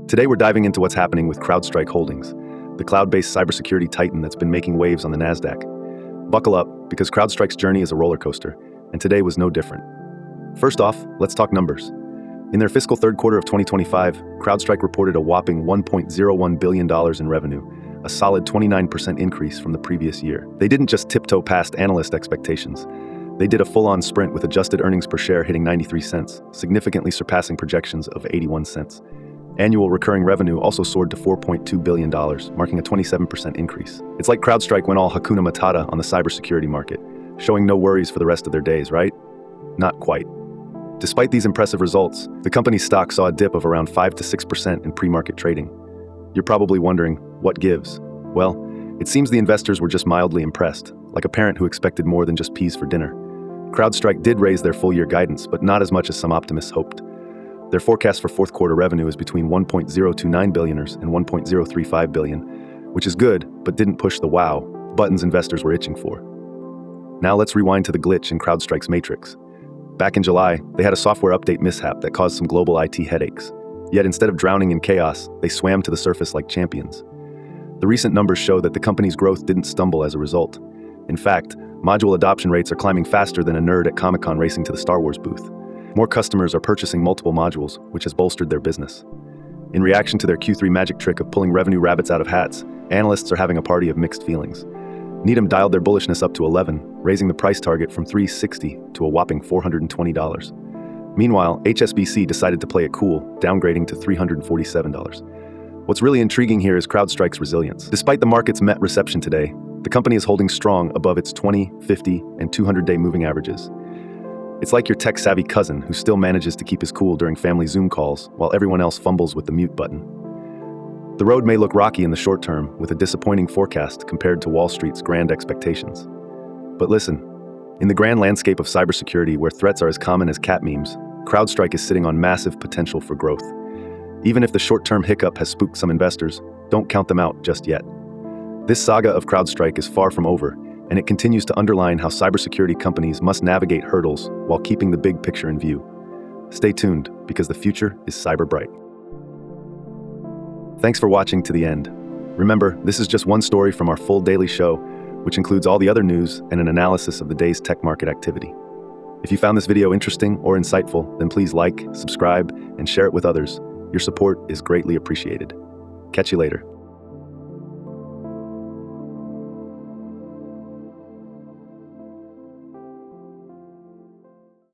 Today we're diving into what's happening with CrowdStrike Holdings, the cloud-based cybersecurity titan that's been making waves on the NASDAQ. Buckle up, because CrowdStrike's journey is a roller coaster, and today was no different. First off, let's talk numbers. In their fiscal third quarter of 2025, CrowdStrike reported a whopping $1.01 billion in revenue, a solid 29% increase from the previous year. They didn't just tiptoe past analyst expectations. They did a full-on sprint with adjusted earnings per share hitting 93 cents, significantly surpassing projections of 81 cents. Annual recurring revenue also soared to $4.2 billion, marking a 27% increase. It's like CrowdStrike went all Hakuna Matata on the cybersecurity market, showing no worries for the rest of their days, right? Not quite. Despite these impressive results, the company's stock saw a dip of around 5 to 6% in pre-market trading. You're probably wondering, what gives? Well, it seems the investors were just mildly impressed, like a parent who expected more than just peas for dinner. CrowdStrike did raise their full-year guidance, but not as much as some optimists hoped. Their forecast for fourth quarter revenue is between $1.029 billion and $1.035 billion, which is good, but didn't push the wow buttons investors were itching for. Now let's rewind to the glitch in CrowdStrike's matrix. Back in July, they had a software update mishap that caused some global IT headaches. Yet instead of drowning in chaos, they swam to the surface like champions. The recent numbers show that the company's growth didn't stumble as a result. In fact, module adoption rates are climbing faster than a nerd at Comic-Con racing to the Star Wars booth. More customers are purchasing multiple modules, which has bolstered their business. In reaction to their Q3 magic trick of pulling revenue rabbits out of hats, analysts are having a party of mixed feelings. Needham dialed their bullishness up to 11, raising the price target from $360 to a whopping $420. Meanwhile, HSBC decided to play it cool, downgrading to $347. What's really intriguing here is CrowdStrike's resilience. Despite the market's met reception today, the company is holding strong above its 20, 50, and 200-day moving averages. It's like your tech-savvy cousin who still manages to keep his cool during family Zoom calls while everyone else fumbles with the mute button. The road may look rocky in the short term, with a disappointing forecast compared to Wall Street's grand expectations. But listen, in the grand landscape of cybersecurity where threats are as common as cat memes, CrowdStrike is sitting on massive potential for growth. Even if the short-term hiccup has spooked some investors, don't count them out just yet. This saga of CrowdStrike is far from over, and it continues to underline how cybersecurity companies must navigate hurdles while keeping the big picture in view. Stay tuned, because the future is cyber bright. Thanks for watching to the end. Remember, this is just one story from our full daily show, which includes all the other news and an analysis of the day's tech market activity. If you found this video interesting or insightful, then please like, subscribe, and share it with others. Your support is greatly appreciated. Catch you later.